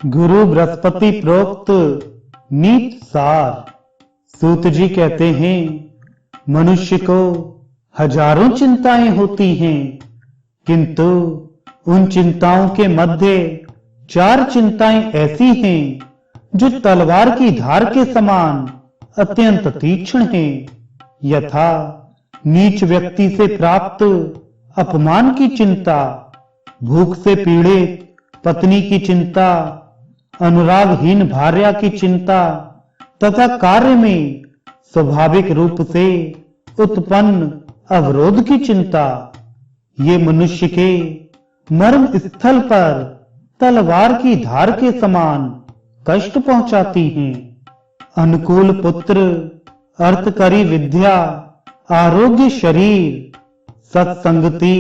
गुरु बृहस्पति प्रोक्त नीत सार। सूत जी कहते हैं, मनुष्य को हजारों चिंताएं होती हैं, किंतु उन चिंताओं के मध्य 4 चिंताएं ऐसी हैं जो तलवार की धार के समान अत्यंत तीक्ष्ण हैं। यथा नीच व्यक्ति से प्राप्त अपमान की चिंता, भूख से पीड़ित पत्नी की चिंता, अनुरागहीन भार्या की चिंता तथा कार्य में स्वाभाविक रूप से उत्पन्न अवरोध की चिंता। ये मनुष्य के मर्म स्थल पर तलवार की धार के समान कष्ट पहुंचाती हैं। अनुकूल पुत्र, अर्थकरी विद्या, आरोग्य शरीर, सत्संगति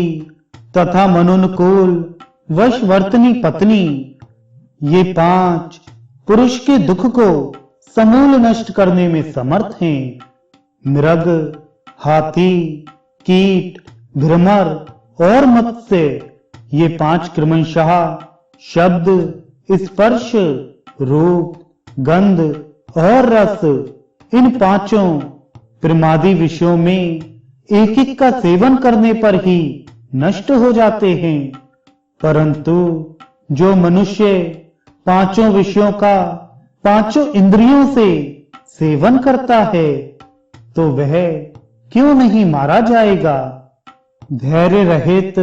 तथा मनोनुकूल वशवर्तनी पत्नी, ये 5 पुरुष के दुख को समूल नष्ट करने में समर्थ हैं। मृग, हाथी, कीट, भ्रमर और मत्स्य, ये 5 क्रमशः शब्द, स्पर्श, रूप, गंध और रस, इन 5 प्रमादी विषयों में एक एक का सेवन करने पर ही नष्ट हो जाते हैं। परंतु जो मनुष्य 5 विषयों का 5 इंद्रियों से सेवन करता है, तो वह क्यों नहीं मारा जाएगा। धैर्य रहित,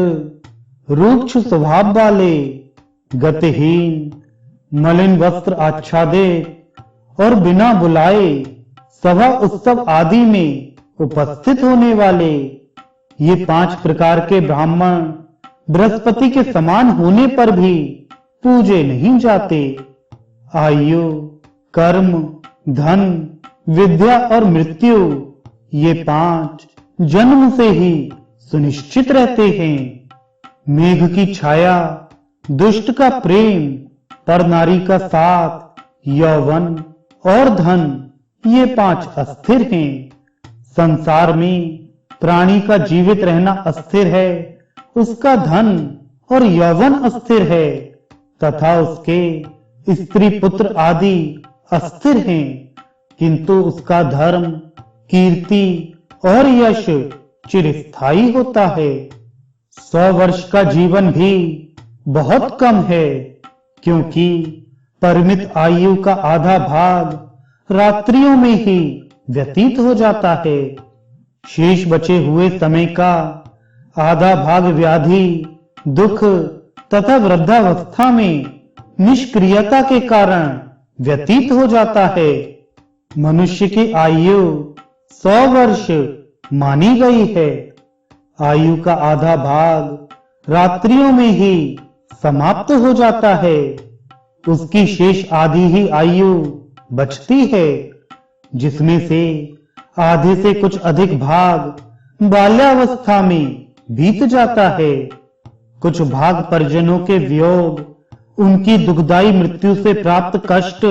रूक्ष स्वभाव वाले, गतिहीन, मलिन वस्त्र आच्छादित और बिना बुलाए सभा उत्सव आदि में उपस्थित होने वाले, ये 5 प्रकार के ब्राह्मण बृहस्पति के समान होने पर भी पूजे नहीं जाते। आयु, कर्म, धन, विद्या और मृत्यु, ये 5 जन्म से ही सुनिश्चित रहते हैं। मेघ की छाया, दुष्ट का प्रेम, पर नारी का साथ, यौवन और धन, ये 5 अस्थिर हैं। संसार में प्राणी का जीवित रहना अस्थिर है, उसका धन और यौवन अस्थिर है तथा उसके स्त्री पुत्र आदि अस्थिर हैं, किंतु उसका धर्म, कीर्ति और यश चिरस्थायी होता है। 100 वर्ष का जीवन भी बहुत कम है, क्योंकि परिमित आयु का आधा भाग रात्रियों में ही व्यतीत हो जाता है। शेष बचे हुए समय का आधा भाग व्याधि, दुख तथा वृद्धावस्था में निष्क्रियता के कारण व्यतीत हो जाता है। मनुष्य की आयु 100 वर्ष मानी गई है। आयु का आधा भाग रात्रियों में ही समाप्त हो जाता है। उसकी शेष आधी ही आयु बचती है, जिसमें से आधे से कुछ अधिक भाग बाल्यावस्था में बीत जाता है। कुछ भाग परिजनों के वियोग, उनकी दुखदायी मृत्यु से प्राप्त कष्ट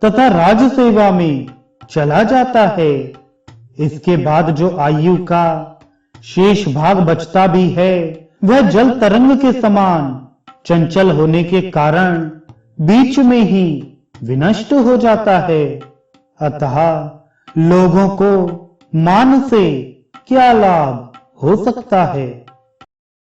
तथा राज सेवा में चला जाता है। इसके बाद जो आयु का शेष भाग बचता भी है, वह जल तरंग के समान चंचल होने के कारण बीच में ही विनष्ट हो जाता है। अतः लोगों को मान से क्या लाभ हो सकता है।